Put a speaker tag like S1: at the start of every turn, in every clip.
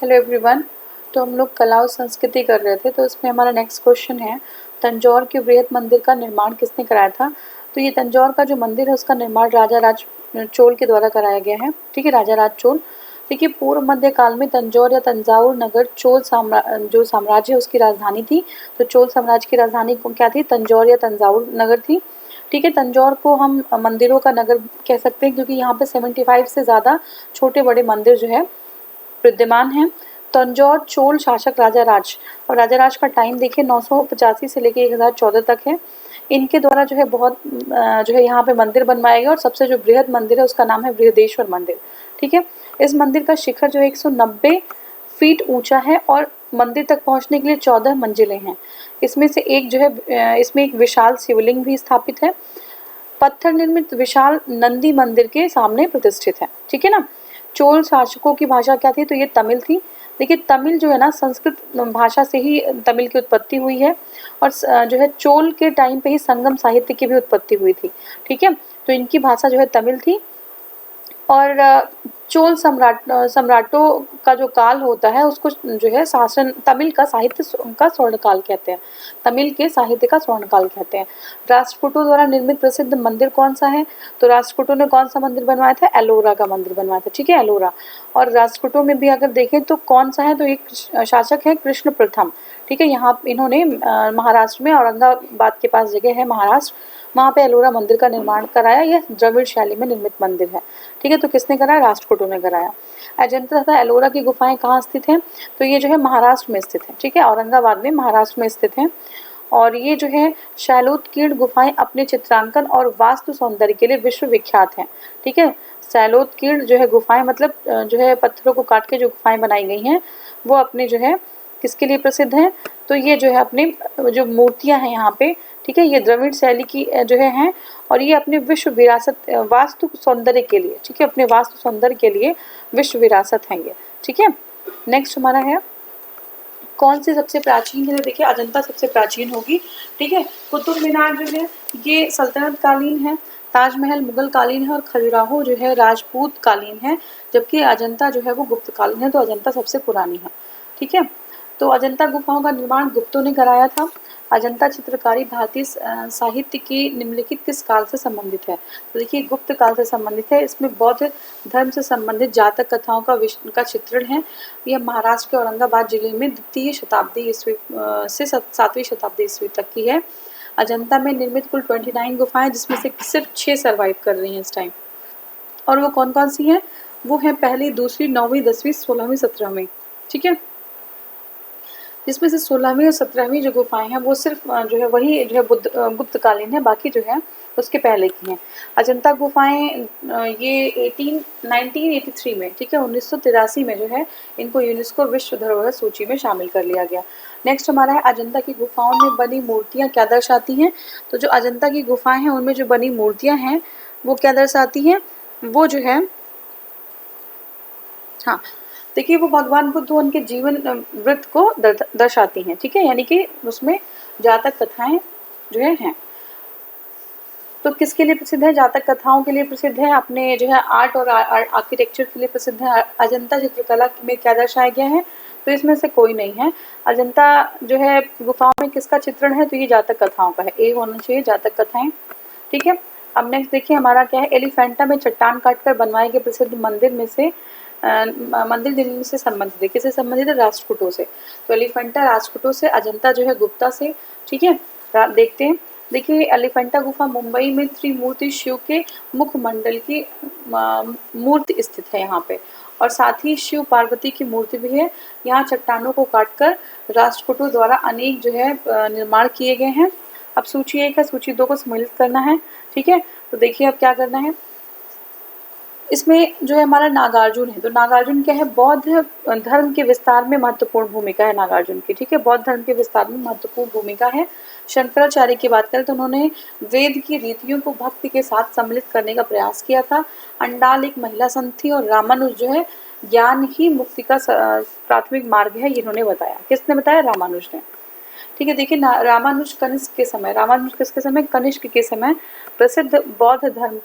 S1: Hello everyone. तो हम लोग कला और संस्कृति कर रहे थे, तो इसमें हमारा नेक्स्ट क्वेश्चन है, तंजौर के बृहद मंदिर का निर्माण किसने कराया था। तो ये तंजौर का जो मंदिर है उसका निर्माण राजा राज चोल के द्वारा कराया गया है। ठीक है, राजा राज चोल। देखिए, पूर्व मध्य काल में तंजौर या तंजावुर नगर चोल जो साम्राज्य है उसकी राजधानी थी। तो चोल साम्राज्य की राजधानी को क्या थी, तंजौर या तंजावुर नगर थी। ठीक है, तंजौर को हम मंदिरों का नगर कह सकते हैं, क्योंकि यहाँ पे 75 से ज़्यादा छोटे बड़े मंदिर जो है विद्यमान है। तंजौर चोल शासक राजा राज, और राजा राज का टाइम देखिए 985 से लेके 1014 तक है। इनके द्वारा जो है बहुत जो है यहाँ पे मंदिर बनवाए गए, और सबसे जो बृहद मंदिर है उसका नाम है बृहदेश्वर मंदिर। ठीक है, इस मंदिर का शिखर जो है 190 फीट ऊंचा है, और मंदिर तक पहुंचने के लिए 14 मंजिलें हैं। इसमें से एक जो है इसमें एक विशाल शिवलिंग भी स्थापित है। पत्थर निर्मित विशाल नंदी मंदिर के सामने प्रतिष्ठित है। ठीक है ना। चोल शासकों की भाषा क्या थी, तो ये तमिल थी। देखिए, तमिल जो है ना संस्कृत भाषा से ही तमिल की उत्पत्ति हुई है, और जो है चोल के टाइम पे ही संगम साहित्य की भी उत्पत्ति हुई थी। ठीक है, तो इनकी भाषा जो है तमिल थी। और चोल सम्राटों का जो काल होता है उसको जो है शासन तमिल का साहित्य का स्वर्ण काल कहते हैं। तमिल के साहित्य का स्वर्ण काल कहते हैं। राष्ट्रकूटों द्वारा निर्मित प्रसिद्ध मंदिर कौन सा है, तो राष्ट्रकूटों ने कौन सा मंदिर बनवाया था, एलोरा का मंदिर बनवाया था। ठीक है, एलोरा। और राष्ट्रकूटों में भी अगर देखें तो कौन सा है, तो एक शासक है कृष्ण प्रथम। ठीक है, यहाँ इन्होंने महाराष्ट्र में औरंगाबाद के पास जगह है महाराष्ट्र, वहाँ पे एलोरा मंदिर का निर्माण कराया। यह द्रविड़ शैली में निर्मित मंदिर है। ठीक है, तो किसने कराया, राष्ट्रकूटों ने कराया। अजंता तथा एलोरा की गुफाएं कहाँ स्थित हैं, तो ये जो है महाराष्ट्र में स्थित है। ठीक है, औरंगाबाद में महाराष्ट्र में स्थित है। और ये जो है शैलोत्कीर्ण गुफाएं अपने चित्रांकन और वास्तु सौंदर्य के लिए विश्व विख्यात हैं। ठीक है, शैलोत्कीर्ण जो है गुफाएं मतलब जो है पत्थरों को काट के जो गुफाएं बनाई गई हैं वो अपने जो है किसके लिए प्रसिद्ध हैं, तो ये जो है अपने जो मूर्तियां हैं यहाँ पे, ठीक है, ये द्रविड़ शैली की जो है हैं, और ये अपने विश्व विरासत वास्तु सौंदर्य के लिए, ठीक है, अपने वास्तु सौंदर्य के लिए विश्व विरासत है ये। ठीक है, नेक्स्ट हमारा है कौन सी सबसे प्राचीन है, तो देखिए अजंता सबसे प्राचीन होगी। ठीक है, कुतुब मीनार जो है ये सल्तनत कालीन है, ताजमहल मुगल कालीन है, और खजुराहो जो है राजपूत कालीन है, जबकि अजंता जो है वो गुप्त कालीन है। तो अजंता सबसे पुरानी है। ठीक है, तो अजंता गुफाओं का निर्माण गुप्तों ने कराया था। अजंता चित्रकारी भारतीय साहित्य की निम्नलिखित किस काल से संबंधित है, तो देखिए गुप्त काल से संबंधित है। इसमें बौद्ध धर्म से संबंधित जातक कथाओं का चित्रण है। यह महाराष्ट्र के औरंगाबाद जिले में द्वितीय शताब्दी ईस्वी से 7वीं शताब्दी ईस्वी तक की है। अजंता में निर्मित कुल 29 गुफाएं, जिसमें से सिर्फ 6 सर्वाइव कर रही हैं इस टाइम। और वो कौन कौन सी हैं, वो है पहली, दूसरी, 9वीं, 10वीं, 16वीं, 17वीं। ठीक है, जिसमें से 16वीं और 17वीं जो गुफाएं हैं वो सिर्फ जो है वही जो है गुप्त कालीन है, बाकी जो है उसके पहले की हैं। अजंता गुफाएं ये 1983 में, ठीक है, 1983 में जो है इनको यूनेस्को विश्व धरोहर सूची में शामिल कर लिया गया। नेक्स्ट हमारा है अजंता की गुफाओं में बनी मूर्तियां क्या दर्शाती हैं, तो जो अजंता की गुफाएं हैं उनमें जो बनी मूर्तियां हैं वो क्या दर्शाती हैं, वो जो है, हाँ देखिए, वो भगवान बुद्ध उनके जीवन वृत्त को दर्शाती हैं। ठीक है, यानी कि उसमें जातक कथाएं जो हैं। तो किसके लिए प्रसिद्ध है, जातक कथाओं के लिए प्रसिद्ध है, अपने जो है आर्ट और आर्किटेक्चर के लिए प्रसिद्ध है। अजंता चित्रकला में क्या दर्शाया गया है, तो इसमें से कोई नहीं है। अजंता जो है गुफाओं में किसका चित्रण है, तो ये जातक कथाओं का है, ए होना चाहिए जातक कथाएं। ठीक है, अब नेक्स्ट देखिए हमारा क्या है, एलिफेंटा में चट्टान काटकर बनवाए गए प्रसिद्ध मंदिर में से मंदिर जिनमें से संबंधित है, किससे संबंधित है, राष्ट्रकूटों से। तो एलिफेंटा राष्ट्रकूटों से, अजंता जो है गुप्ता से। ठीक है, देखते हैं। देखिए, एलिफेंटा गुफा मुंबई में त्रिमूर्ति शिव के मुखमंडल की मूर्ति स्थित है यहाँ पे, और साथ ही शिव पार्वती की मूर्ति भी है। यहाँ चट्टानों को काटकर राष्ट्रकूटों द्वारा अनेक जो है निर्माण किए गए हैं। अब सूची 1 है, सूची 2 को सम्मिलित करना है। ठीक है, तो देखिए अब क्या करना है, इसमें जो है हमारा नागार्जुन है। तो नागार्जुन क्या है, बौद्ध धर्म के विस्तार में महत्वपूर्ण भूमिका है नागार्जुन की। ठीक है, बौद्ध धर्म के विस्तार में महत्वपूर्ण भूमिका है। शंकराचार्य की बात करें तो उन्होंने वेद की रीतियों को भक्ति के साथ सम्मिलित करने का प्रयास किया था। अंडाल एक महिला संत थी, और रामानुज जो है ज्ञान ही मुक्ति का प्राथमिक मार्ग है, इन्होंने बताया। किसने बताया, रामानुज ने। ठीक है, देखिए रामानुज कनिष्क के समय, रामानुज किसके समय, कनिष्क के समय प्रसिद्ध बौद्ध धर्म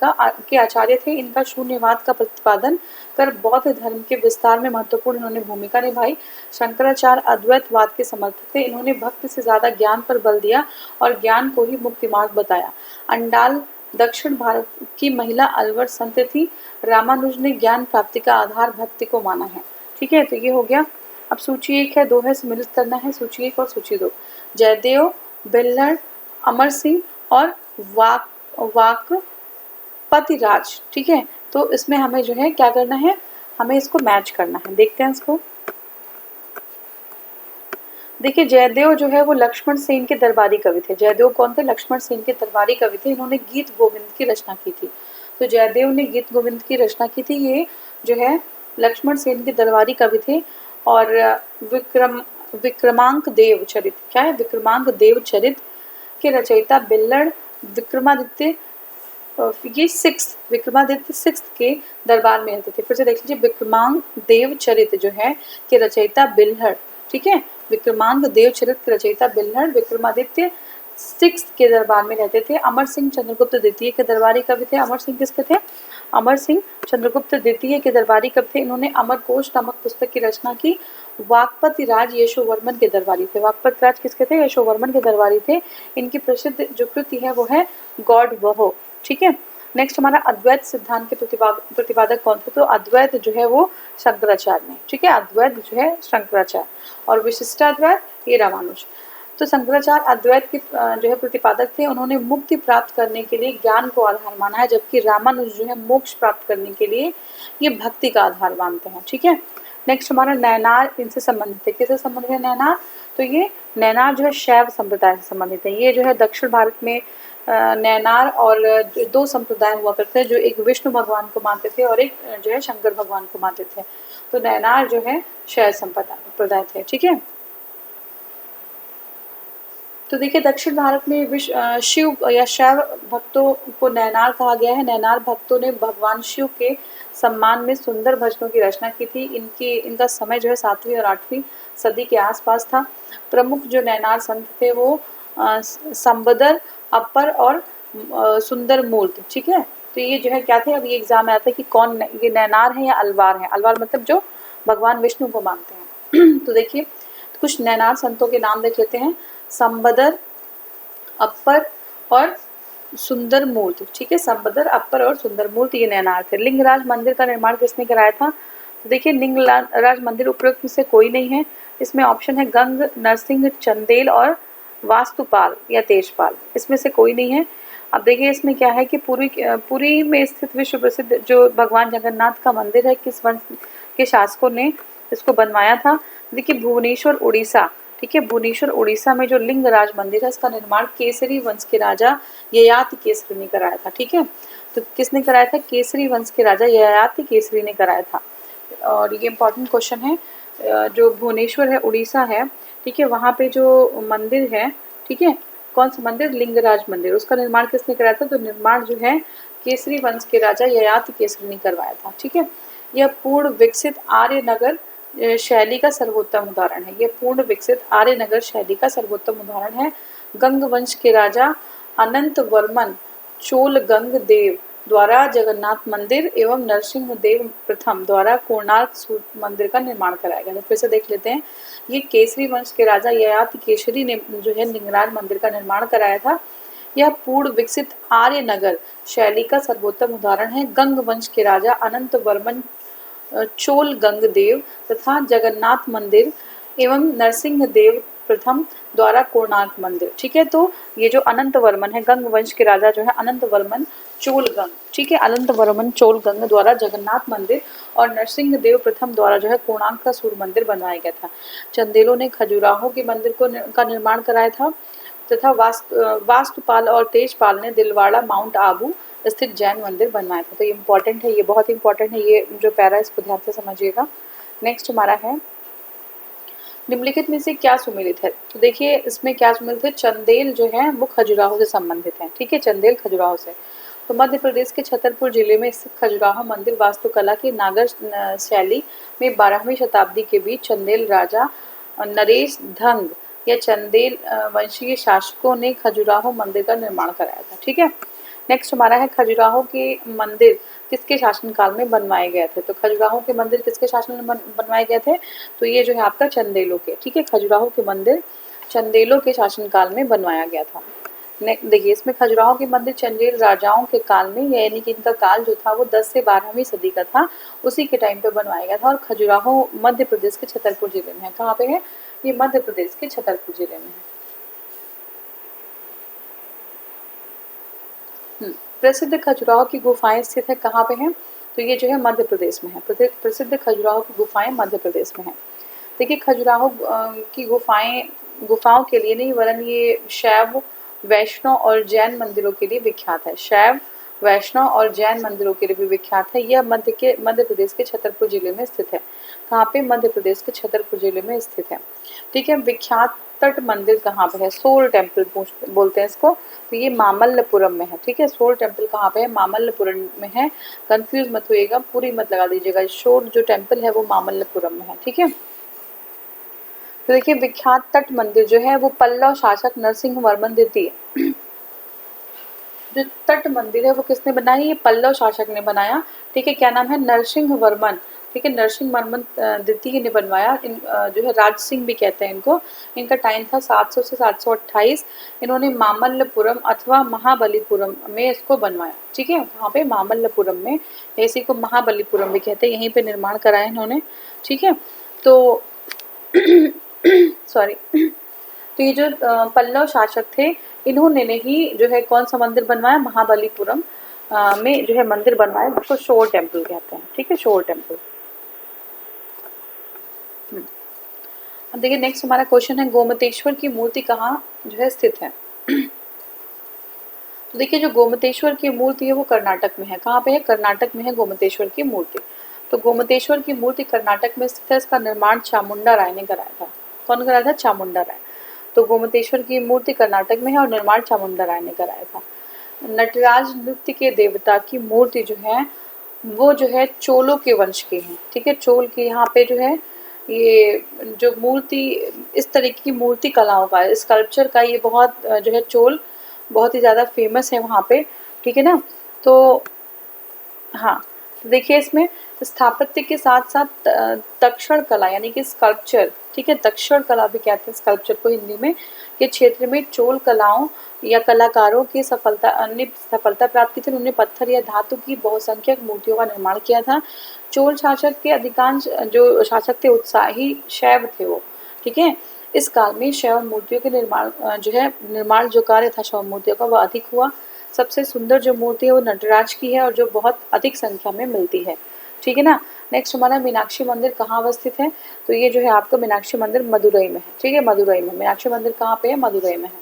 S1: के आचार्य थे। इनका शून्यवाद का प्रतिपादन कर बौद्ध धर्म के विस्तार में महत्वपूर्ण इन्होंने भूमिका निभाई। शंकराचार्य अद्वैतवाद के समर्थक थे। इन्होंने भक्ति से ज्यादा ज्ञान पर बल दिया और ज्ञान को ही मुक्ति मार्ग बताया। अंडाल दक्षिण भारत की महिला अलवर संत थी। रामानुज ने ज्ञान प्राप्ति का आधार भक्ति को माना है। ठीक है, तो ये हो गया। अब सूची 1 है, 2 है, सम्मिलित करना है सूची 1 और सूची 2। जयदेव, बिल्हड़, अमर सिंह और वाकपतिराज। ठीक है, तो इसमें हमें जो है क्या करना है, हमें इसको मैच करना है। देखते हैं इसको। देखिए, जयदेव जो है वो लक्ष्मण सेन के दरबारी कवि थे। जयदेव कौन थे? लक्ष्मण सेन के दरबारी कवि थे। इन्होंने गीत गोविंद की रचना की थी। तो जयदेव ने गीत गोविंद की रचना की थी। ये जो है लक्ष्मण सेन के दरबारी कवि थे। और विक्रमांक देव चरित, क्या है? विक्रमांक देव चरित के रचयिता बिल्हड़ विक्रमादित्य, ये विक्रमादित्य 6 के दरबार में रहते थे। फिर से देख लीजिए, विक्रमांक देव चरित जो है के रचयिता बिल्हड़। ठीक है, विक्रमांक देव चरित के रचयिता बिल्हड़ विक्रमादित्य 6 के दरबार में रहते थे। अमर सिंह चंद्रगुप्त द्वितीय के दरबारी कवि थे। अमर सिंह किसके थे? अमर सिंह चंद्रगुप्त द्वितीय के दरबारी कवि थे। इन्होंने अमरकोश नामक पुस्तक की रचना की। वाकपतिराज यशोवर्मन के दरबारी थे। वाकपतिराज किसके थे? यशोवर्मन के दरबारी थे। इनकी प्रसिद्ध जो कृति है वो है गॉड वहो। ठीक है, नेक्स्ट हमारा अद्वैत सिद्धांत के प्रतिपादक कौन थे? तो अद्वैत जो है वो शंकराचार्य ने। ठीक है, अद्वैत जो है शंकराचार्य और विशिष्टाद्वैत ये रामानुज। तो शंकराचार्य अद्वैत के जो है प्रतिपादक थे। उन्होंने मुक्ति प्राप्त करने के लिए ज्ञान को आधार माना है, जबकि रामानुज जो है मोक्ष प्राप्त करने के लिए ये भक्ति का आधार मानते हैं। ठीक है, नेक्स्ट हमारा नैनार इनसे संबंधित है। किससे संबंधित है नैनार? तो ये नैनार जो है शैव संप्रदाय से संबंधित है। ये जो है दक्षिण भारत में नैनार और 2 संप्रदाय हुआ करते हैं, जो एक विष्णु भगवान को मानते थे और एक जो है शंकर भगवान को मानते थे। तो नैनार जो है शैव संप्रदाय थे। ठीक है, तो देखिए दक्षिण भारत में शिव या शैव भक्तों को नैनार कहा गया है। नैनार भक्तों ने भगवान शिव के सम्मान में सुंदर भजनों की रचना की थी। इनका समय जो है 7वीं और 8वीं सदी के आसपास था। प्रमुख जो नैनार संत थे वो संबदर, अपर और सुंदर मूर्त। ठीक है, तो ये जो है क्या थे? अब ये एग्जाम में आता है कि कौन ये नैनार है या अलवार है। अलवार मतलब जो भगवान विष्णु को मानते हैं। तो देखिए कुछ नैनार संतों के नाम देख लेते हैं। संबदर, अपर और सुंदर मूर्त। ठीक है, संबदर, अपर और सुंदर मूर्त ये नैनार थे। लिंगराज मंदिर का निर्माण किसने कराया था? तो देखिए लिंगराज मंदिर उपरोक्त में से कोई नहीं है। इसमें ऑप्शन है गंग, नरसिंह, चंदेल और वास्तुपाल या तेजपाल। इसमें से कोई नहीं है। अब देखिए इसमें क्या है कि पुरी में स्थित विश्व प्रसिद्ध जो भगवान जगन्नाथ का मंदिर है, किस वंश के शासकों ने इसको बनवाया था? देखिए भुवनेश्वर उड़ीसा। ठीक है, भुवनेश्वर उड़ीसा में जो लिंगराज मंदिर है इसका निर्माण केसरी वंश के राजा ययाति केसरी ने कराया था। ठीक है, तो किसने कराया था? केसरी वंश के राजा ययाति केसरी ने कराया था। और ये इंपॉर्टेंट क्वेश्चन है। जो भुवनेश्वर है उड़ीसा है, ठीक है, वहाँ पे जो मंदिर है, ठीक है, कौन सा मंदिर? लिंगराज मंदिर। उसका निर्माण किसने कराया था? तो निर्माण जो है केसरी वंश के राजा ययाति केसरी ने करवाया था। ठीक है, यह पूर्ण विकसित आर्य नगर शैली का सर्वोत्तम उदाहरण है। यह पूर्ण विकसित आर्य नगर शैली का सर्वोत्तम उदाहरण है। गंग वंश के राजा अनंत वर्मन चोल गंग देव द्वारा जगन्नाथ मंदिर एवं नरसिंह देव प्रथम द्वारा कोणार्क सूर्य मंदिर का निर्माण कराया गया। फिर से देख लेते हैं। ये केसरी वंश के राजा ययाति केसरी ने जो है लिंगराज मंदिर का निर्माण कराया था। यह पूर्ण विकसित आर्य नगर शैली का सर्वोत्तम उदाहरण है। गंग वंश के राजा अनंत वर्मन चोल गंग देव तथा जगन्नाथ मंदिर एवं नरसिंह देव प्रथम द्वारा कोणार्क मंदिर। ठीक है, तो ये जो अनंत वर्मन है, गंग वंश के राजा जो है अनंत वर्मन चोलगंग, ठीक है, अनंत वर्मन चोलगंग द्वारा जगन्नाथ मंदिर और नरसिंह देव प्रथम द्वारा जो है कोणार्क का सूर्य मंदिर बनवाया गया था। चंदेलों ने खजुराहो के मंदिर का निर्माण कराया था तथा वास्तुपाल और तेजपाल ने दिलवाड़ा माउंट आबू स्थित जैन मंदिर बनवाया था। तो ये इंपॉर्टेंट है, ये बहुत इंपॉर्टेंट है, ये जो पैरा इसको ध्यान से समझिएगा। नेक्स्ट हमारा है निम्नलिखित में से क्या सुमेलित है? तो देखिए इसमें क्या सुमेलित है? चंदेल जो है वो खजुराहो से संबंधित है। ठीक है, चंदेल खजुराहो से। तो मध्य प्रदेश के छतरपुर जिले में स्थित खजुराहो मंदिर वास्तुकला की नागर शैली में 12वीं शताब्दी के बीच चंदेल राजा नरेश धंग या चंदेल वंशीय शासकों ने खजुराहो मंदिर का निर्माण कराया था। ठीक है, नेक्स्ट हमारा है खजुराहो के मंदिर किसके शासनकाल में बनवाए गए थे। तो खजुराहो के मंदिर किसके शासन में बनवाए गए थे, तो ये जो है आपका चंदेलों के, ठीक है, खजुराहो के मंदिर चंदेलों के शासनकाल में बनवाया गया था। देखिए इसमें खजुराहो के मंदिर चंदेल राजाओं के काल में, यानी कि इनका काल जो था वो 10 से 12वीं सदी का था, उसी के टाइम पे बनवाया गया था। और खजुराहो मध्य प्रदेश के छतरपुर जिले में है। कहाँ पे है, ये मध्य प्रदेश के छतरपुर जिले में है। प्रसिद्ध खजुराहो की गुफाएं स्थित है कहाँ पे है, तो ये जो है मध्य प्रदेश में है। प्रसिद्ध खजुराहो की गुफाएं मध्य प्रदेश में है। देखिए खजुराहो की गुफाओं के लिए नहीं, वरन ये शैव, वैष्णव और जैन मंदिरों के लिए विख्यात है। शैव, वैष्णव और जैन मंदिरों के लिए भी विख्यात है। यह मध्य प्रदेश के छतरपुर जिले में स्थित है। कहाँ पे, मध्य प्रदेश के छतरपुर जिले में स्थित है। ठीक है, विख्यात तट मंदिर कहाँ पे है, सोल टेम्पल बोलते हैं इसको, तो ये मामल्लपुरम में है। ठीक है, सोल टेम्पल कहाँ पे है, मामल्लपुरम में है। कंफ्यूज मत होइएगा, पूरी मत लगा दीजिएगा, सोल जो टेम्पल है वो मामल्लपुरम में है। ठीक है, तो देखिए विख्यात तट मंदिर जो है वो पल्लव शासक नरसिंह वर्मन द्वितीय, जो तट मंदिर है वो किसने बनाया, ये पल्लव शासक ने बनाया। ठीक है, क्या नाम है, नरसिंह वर्मन। ठीक है, नरसिंह वर्मन द्वितीय ने बनवाया। जो है राज सिंह भी कहते हैं इनको। इनका टाइम था 700 से 728। इन्होंने मामल्लपुरम अथवा महाबलीपुरम में इसको बनवाया। ठीक है, वहाँ पे मामल्लपुरम में, इसी को महाबलीपुरम भी कहते हैं, यहीं पे निर्माण कराया इन्होंने। ठीक है, तो सॉरी तो ये जो पल्लव शासक थे, इन्होंने ने ही जो है कौन सा मंदिर बनवाया, महाबलीपुरम में जो है मंदिर बनवाया, जिसको शोर टेम्पल कहते हैं। ठीक है, शोर टेम्पल। अब देखिए नेक्स्ट हमारा क्वेश्चन है, गोमतेश्वर की मूर्ति कहाँ जो है स्थित है। तो देखिए जो गोमतेश्वर की मूर्ति है वो कर्नाटक में है। कहाँ पे है, कर्नाटक में है गोमतेश्वर की मूर्ति। तो गोमतेश्वर की मूर्ति कर्नाटक में स्थित है। इसका निर्माण चामुंडा राय ने कराया था। कौन कराया था, चामुंडा राय। तो गोमतेश्वर की मूर्ति कर्नाटक में है और निर्माण चामुंडा राय ने कराया था। नटराज नृत्य के देवता की मूर्ति जो है वो जो है चोलों के वंश के हैं। ठीक है, चोल के यहाँ पे जो है ये जो मूर्ति, इस तरीके की मूर्ति कलाओं का, स्कल्पचर का ये बहुत जो है चोल बहुत ही ज़्यादा फेमस है वहाँ पे। ठीक है ना, तो हाँ, तो देखिए इसमें स्थापत्य के साथ साथ तक्षण कला यानी कि स्कल्पचर, ठीक है, तक्षण कला भी कहते हैं स्कल्पचर को हिंदी में, के क्षेत्र में चोल कलाओं या कलाकारों की सफलता प्राप्त की थी। उन्होंने पत्थर या धातु की बहुसंख्यक मूर्तियों का निर्माण किया था। चोल शासक के अधिकांश जो शासक थे उत्साही शैव थे वो। ठीक है, इस काल में शैव मूर्तियों के निर्माण जो कार्य था शैव मूर्तियों का वह अधिक हुआ। सबसे सुंदर जो मूर्ति है वो नटराज की है और जो बहुत अधिक संख्या में मिलती है। ठीक है ना, नेक्स्ट हमारा मीनाक्षी मंदिर कहाँ अवस्थित है, तो ये जो है आपका मीनाक्षी मंदिर मदुरई में है। ठीक है, मदुरई में मीनाक्षी मंदिर कहाँ पे है, मदुरई में है।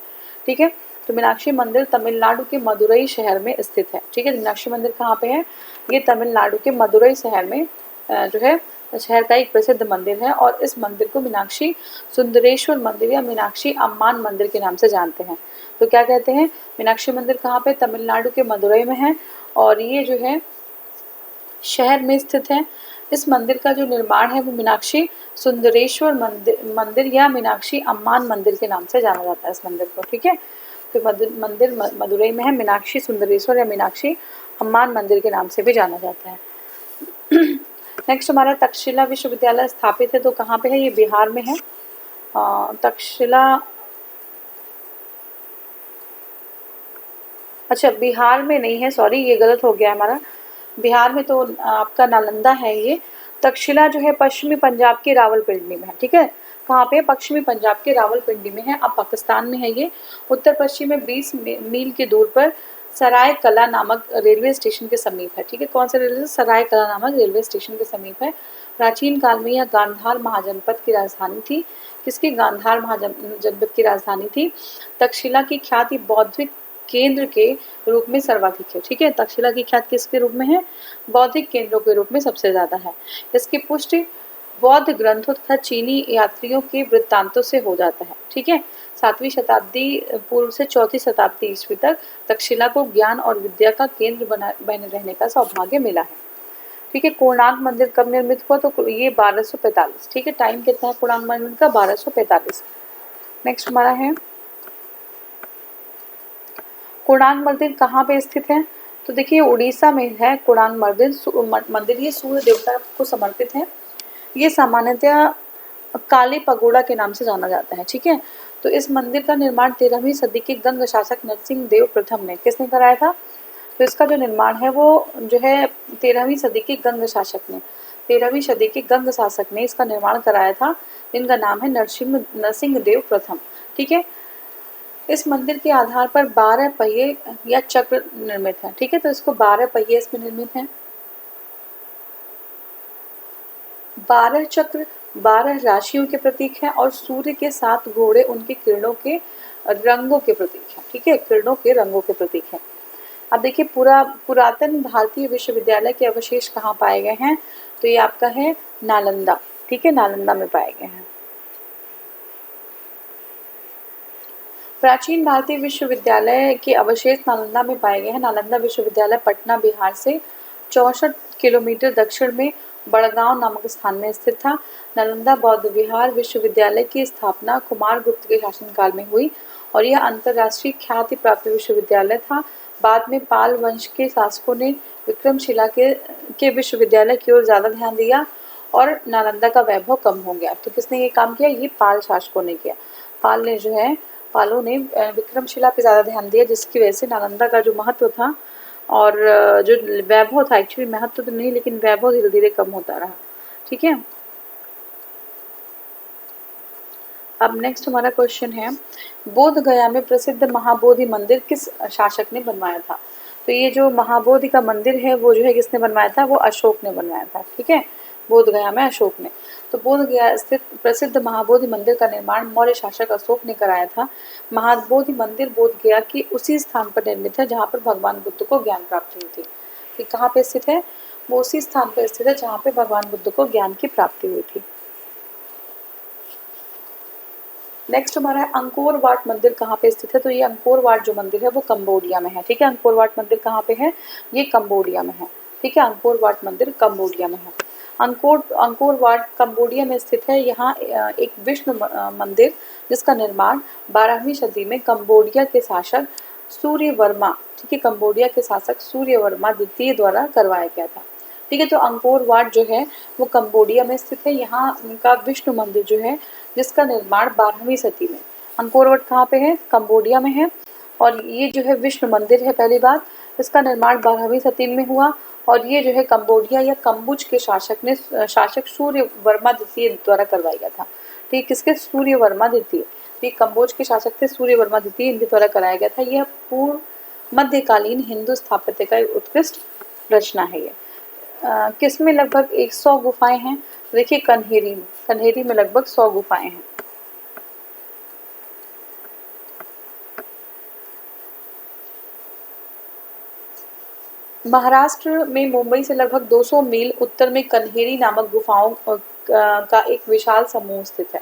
S1: ठीक है, तो मीनाक्षी मंदिर तमिलनाडु के मदुरई शहर में स्थित है। ठीक है, मीनाक्षी मंदिर कहाँ पे है, ये तमिलनाडु के मदुरई शहर में जो है शहर का एक प्रसिद्ध मंदिर है। और इस मंदिर को मीनाक्षी सुंदरेश्वर मंदिर या मीनाक्षी अम्मान मंदिर के नाम से जानते हैं। तो क्या कहते हैं, मीनाक्षी मंदिर कहाँ पे, तमिलनाडु के मदुरई में है और ये जो है शहर में स्थित है। इस मंदिर का जो निर्माण है वो मीनाक्षी सुंदरेश्वर मंदिर या मीनाक्षी अम्मान मंदिर के नाम से जाना जाता है इस मंदिर को। ठीक है, तो मंदिर मदुरई में है, मीनाक्षी सुंदरेश्वर या मीनाक्षी अम्मान मंदिर के नाम से भी जाना जाता है। नेक्स्ट हमारा तक्षशिला विश्वविद्यालय स्थापित है, तो कहाँ पे है, ये बिहार में है। तक्षशिला, अच्छा बिहार में नहीं है, सॉरी ये गलत हो गया हमारा, बिहार में तो आपका नालंदा है। ये तक्षशिला जो है पश्चिमी पंजाब के रावलपिंडी में है। ठीक है, कहाँ पे है, पश्चिमी पंजाब के रावलपिंडी में है, अब पाकिस्तान में है ये। उत्तर पश्चिम में 20 मील की दूर पर सराय कला नामक रेलवे स्टेशन के समीप है। ठीक है, कौन सा रेलवे, सराय कला नामक रेलवे स्टेशन के समीप है। प्राचीन काल में यह गांधार महाजनपद की राजधानी थी। किसकी, गांधार महाजनपद की राजधानी थी। तक्षशिला की ख्याति बौद्धिक केंद्र के रूप में सर्वाधिक है। ठीक है, तक्षशिला की ख्याति किसके रूप में है, बौद्धिक केंद्रों के रूप में सबसे ज्यादा है। इसकी पुष्टि बौद्ध ग्रंथों तथा चीनी यात्रियों के वृत्तांतों से हो जाता है। ठीक है, 7वीं शताब्दी पूर्व से 4वीं शताब्दी ईस्वी तक तक्षशिला को ज्ञान और विद्या का केंद्र बने रहने का सौभाग्य मिला है। ठीक है, कोणार्क मंदिर कब निर्मित हुआ, तो ये 1245। ठीक है, टाइम कितना है कोणार्क मंदिर का, 1245। नेक्स्ट हमारा है कोणार्क मंदिर कहाँ पे स्थित है? तो देखिए उड़ीसा में है कोणार्क मंदिर। ये सूर्य देवता को समर्पित है। ये सामान्यतः काली पगोड़ा के नाम से जाना जाता है, ठीक है। तो इस मंदिर का निर्माण 13वीं सदी के गंग शासक नरसिंह देव प्रथम ने किसने कराया था? तो इसका जो निर्माण है वो जो है 13वीं सदी के गंग शासक ने 13वीं सदी के गंग शासक ने इसका निर्माण कराया था। इनका नाम है नरसिंह देव प्रथम, ठीक है। इस मंदिर के आधार पर 12 पहिए या चक्र निर्मित है, ठीक है। तो इसको 12 पहिए इसमें निर्मित हैं। 12 चक्र 12 राशियों के प्रतीक हैं और सूर्य के 7 घोड़े उनके किरणों के रंगों के प्रतीक हैं, ठीक है। किरणों के रंगों के प्रतीक हैं। अब देखिए पुरातन भारतीय विश्वविद्यालय के अवशेष कहाँ पाए गए हैं? तो ये आपका है नालंदा, ठीक है। नालंदा में पाए गए हैं। प्राचीन भारतीय विश्वविद्यालय के अवशेष नालंदा में पाए गए हैं। नालंदा विश्वविद्यालय पटना बिहार से 64 किलोमीटर दक्षिण में बड़गांव नामक स्थान में स्थित था। नालंदा बौद्ध विहार विश्वविद्यालय की स्थापना कुमारगुप्त के शासनकाल में हुई और यह अंतर्राष्ट्रीय ख्याति प्राप्त विश्वविद्यालय था। बाद में पाल वंश के शासकों ने विक्रमशिला के विश्वविद्यालय की ओर ज्यादा ध्यान दिया और नालंदा का वैभव कम हो गया। तो किसने ये काम किया? ये पाल शासकों ने किया। पालों ने विक्रमशिला पे ज़्यादा ध्यान दिया, जिसकी वजह से नालंदा का जो महत्व था और जो वैभव था, एक्चुअली महत्व तो नहीं लेकिन वैभव धीरे धीरे कम होता रहा, ठीक है। अब नेक्स्ट हमारा क्वेश्चन है, बोध गया में प्रसिद्ध महाबोधि मंदिर किस शासक ने बनवाया था? तो ये जो महाबोधि का मंदिर है वो जो है किसने बनवाया था? वो अशोक ने बनवाया था, ठीक है। बोध गया में अशोक ने। तो बोध गया स्थित प्रसिद्ध महाबोधि मंदिर का निर्माण मौर्य शासक अशोक ने कराया था। महाबोधि मंदिर बोध गया की उसी स्थान पर निर्मित है जहाँ पर भगवान बुद्ध को ज्ञान प्राप्ति हुई थी। ये कहाँ पे स्थित है? वो उसी स्थान पर स्थित है जहाँ पे भगवान बुद्ध को ज्ञान की प्राप्ति हुई थी। नेक्स्ट हमारा है अंकोर वाट मंदिर कहाँ पे स्थित है? तो ये अंकोर वाट जो मंदिर है वो कंबोडिया में है, ठीक है। अंकोर वाट मंदिर कहाँ पे है? ये कंबोडिया में है, ठीक है। अंकोर वाट मंदिर कंबोडिया में है। अंकोर वाट कंबोडिया में स्थित है। यहाँ एक विष्णु मंदिर जिसका निर्माण 12वीं सदी में कंबोडिया के शासक सूर्यवर्मा, ठीक है, कंबोडिया के शासक सूर्यवर्मा द्वितीय द्वारा करवाया गया था, ठीक है। तो अंकोर वाट जो है वो कंबोडिया में स्थित है। यहाँ उनका विष्णु मंदिर जो है जिसका निर्माण 12वीं सदी में, अंकोर वाट कहाँ पे है? कंबोडिया में है। और ये जो है विष्णु मंदिर है, पहली बात इसका निर्माण 12वीं सदी में हुआ और ये जो है कंबोडिया या कम्बुज के शासक सूर्यवर्मा द्वितीय द्वारा करवाया गया था, ठीक। किसके? सूर्यवर्मा द्वितीय। ये कम्बोज के शासक थे सूर्यवर्मा द्वितीय, इनके द्वारा कराया गया था। यह पूर्व मध्यकालीन हिंदू स्थापत्य का एक उत्कृष्ट रचना है। ये किसमें लगभग 100 गुफाएं हैं? देखिए कन्हेरी में लगभग 100 गुफाएं हैं। महाराष्ट्र में मुंबई से लगभग 200 मील उत्तर में कन्हेरी नामक गुफाओं का एक विशाल समूह स्थित है,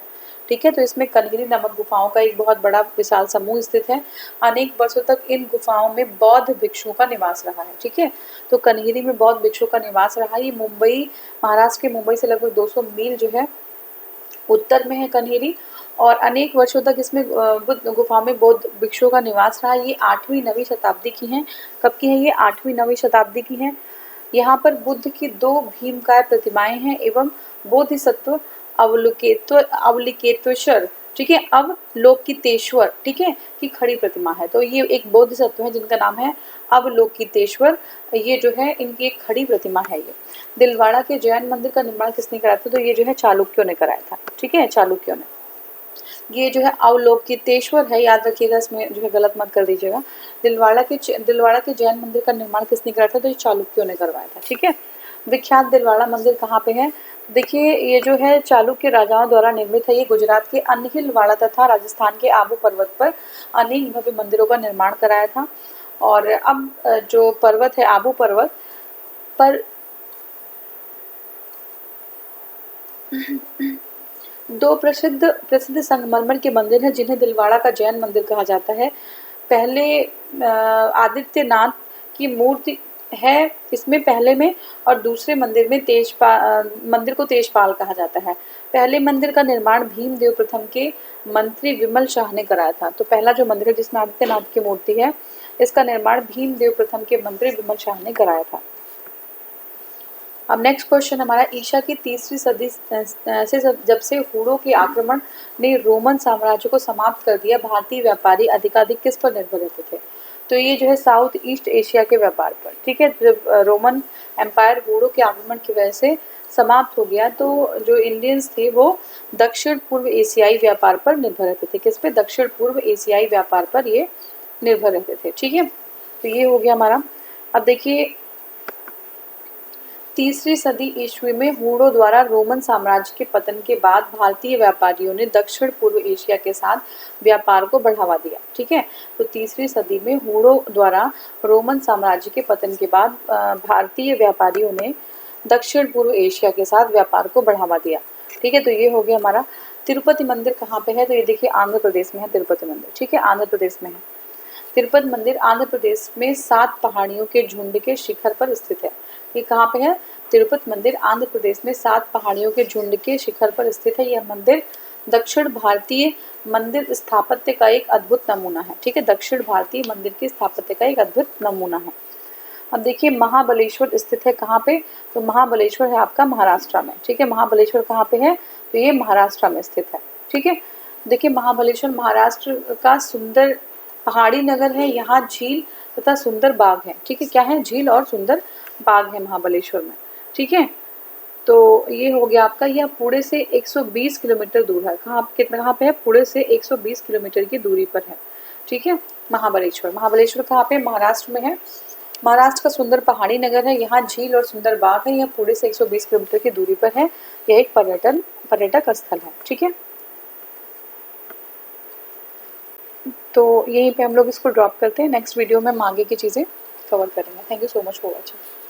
S1: ठीक है। तो इसमें कन्हेरी नामक गुफाओं का एक बहुत बड़ा विशाल समूह स्थित है। अनेक वर्षों तक इन गुफाओं में बौद्ध भिक्षुओं का निवास रहा है, ठीक है। तो कन्हेरी में बौद्ध भिक्षुओं का निवास रहा। ये महाराष्ट्र के मुंबई से लगभग 200 मील जो है उत्तर में है कन्हेरी और अनेक वर्षों तक इसमें गुफा में बौद्ध भिक्षुओं का निवास रहा। ये 8वीं 9वीं शताब्दी की हैं। कब की है ये? 8वीं 9वीं शताब्दी की हैं। यहाँ पर बुद्ध की 2 भीमकाय प्रतिमाएं हैं एवं बोधिसत्व अवलोकितेश्वर, ठीक है, अवलोकितेश्वर, ठीक है, की खड़ी प्रतिमा है। तो ये एक बोधिसत्व है जिनका नाम है अवलोकितेश्वर। ये जो है इनकी एक खड़ी प्रतिमा है। ये दिलवाड़ा के जैन मंदिर का निर्माण किसने कराया था? तो ये जो है चालुक्यों ने कराया था, ठीक है, चालुक्यों ने। ये जो है अवलोकितेश्वर है, याद रखिएगा, इसमें जो है गलत मत कर दीजिएगा। दिलवाड़ा के जैन मंदिर का निर्माण किसने कराया था? तो ये चालुक्यों ने करवाया था, ठीक है। विख्यात दिलवाड़ा मंदिर कहाँ पे है? देखिए ये जो है चालुक्य राजाओं द्वारा निर्मित है। ये गुजरात के अनहिलवाड़ा तथा राजस्थान के आबू पर्वत पर अनेक भव्य मंदिरों का निर्माण कराया था। और अब जो पर्वत है आबू पर्वत पर 2 प्रसिद्ध संगमरमर के मंदिर हैं जिन्हें दिलवाड़ा का जैन मंदिर कहा जाता है। पहले आदित्यनाथ की मूर्ति है इसमें पहले में, और दूसरे मंदिर में मंदिर को तेजपाल कहा जाता है। पहले मंदिर का निर्माण भीमदेव प्रथम के मंत्री विमल शाह ने कराया था। तो पहला जो मंदिर है जिसमें आदित्यनाथ की मूर्ति है इसका निर्माण भीमदेव प्रथम के मंत्री विमल शाह ने कराया था। अब नेक्स्ट क्वेश्चन हमारा, ईसा की तीसरी सदी से जब से हूणों के आक्रमण ने रोमन साम्राज्य को समाप्त कर दिया, भारतीय व्यापारी अधिकाधिक किस पर निर्भर रहते थे? तो ये जो है साउथ ईस्ट एशिया के व्यापार पर, ठीक है। जब रोमन एम्पायर हूणों के आक्रमण की वजह से समाप्त हो गया तो जो इंडियंस थे वो दक्षिण पूर्व एशियाई व्यापार पर निर्भर रहते थे। किस पे? दक्षिण पूर्व एशियाई व्यापार पर ये निर्भर रहते थे, ठीक है। तो ये हो गया हमारा। अब देखिए, तीसरी सदी ईस्वी में हूणों द्वारा रोमन साम्राज्य के पतन के बाद भारतीय व्यापारियों ने दक्षिण पूर्व एशिया के साथ व्यापार को बढ़ावा दिया, ठीक है। तो तीसरी सदी में हूणों द्वारा रोमन साम्राज्य के पतन के बाद भारतीय व्यापारियों ने दक्षिण पूर्व एशिया के साथ व्यापार को बढ़ावा दिया, ठीक है। तो ये हो गया हमारा। तिरुपति मंदिर कहाँ पे है? तो ये देखिए आंध्र प्रदेश में है तिरुपति मंदिर, ठीक है, आंध्र प्रदेश में है। तिरुपति मंदिर आंध्र प्रदेश में 7 पहाड़ियों के झुंड के शिखर पर स्थित है। ये कहाँ पे है? तिरुपति मंदिर आंध्र प्रदेश में 7 पहाड़ियों के झुंड के शिखर पर स्थित है। यह मंदिर दक्षिण भारतीय मंदिर स्थापत्य का एक अद्भुत नमूना है, ठीक है। दक्षिण भारतीय मंदिर की स्थापत्य का एक अद्भुत नमूना है। अब देखिए महाबलेश्वर स्थित है कहाँ पे? तो महाबलेश्वर है आपका महाराष्ट्र में, ठीक है। महाबलेश्वर कहाँ पे है? तो ये महाराष्ट्र में स्थित है, ठीक है। देखिए महाबलेश्वर महाराष्ट्र का सुंदर पहाड़ी नगर है। यहाँ झील तथा सुंदर बाग है, ठीक है। क्या है? झील और सुंदर बाग है महाबलेश्वर में, ठीक है। तो ये हो गया आपका। यह पुणे से 120 किलोमीटर दूर है। कहाँ पे है? पुणे से 120 किलोमीटर की दूरी पर है, ठीक है। महाबलेश्वर, महाबलेश्वर कहाँ पे? महाराष्ट्र में है। महाराष्ट्र का सुंदर पहाड़ी नगर है। यहाँ झील और सुंदर बाग है। यह पुणे से 120 किलोमीटर की दूरी पर है। यह एक पर्यटक स्थल है, ठीक है। तो यहीं पे हम लोग इसको ड्रॉप करते हैं। नेक्स्ट वीडियो में हम आगे की चीज़ें कवर करेंगे। Thank you so much for watching.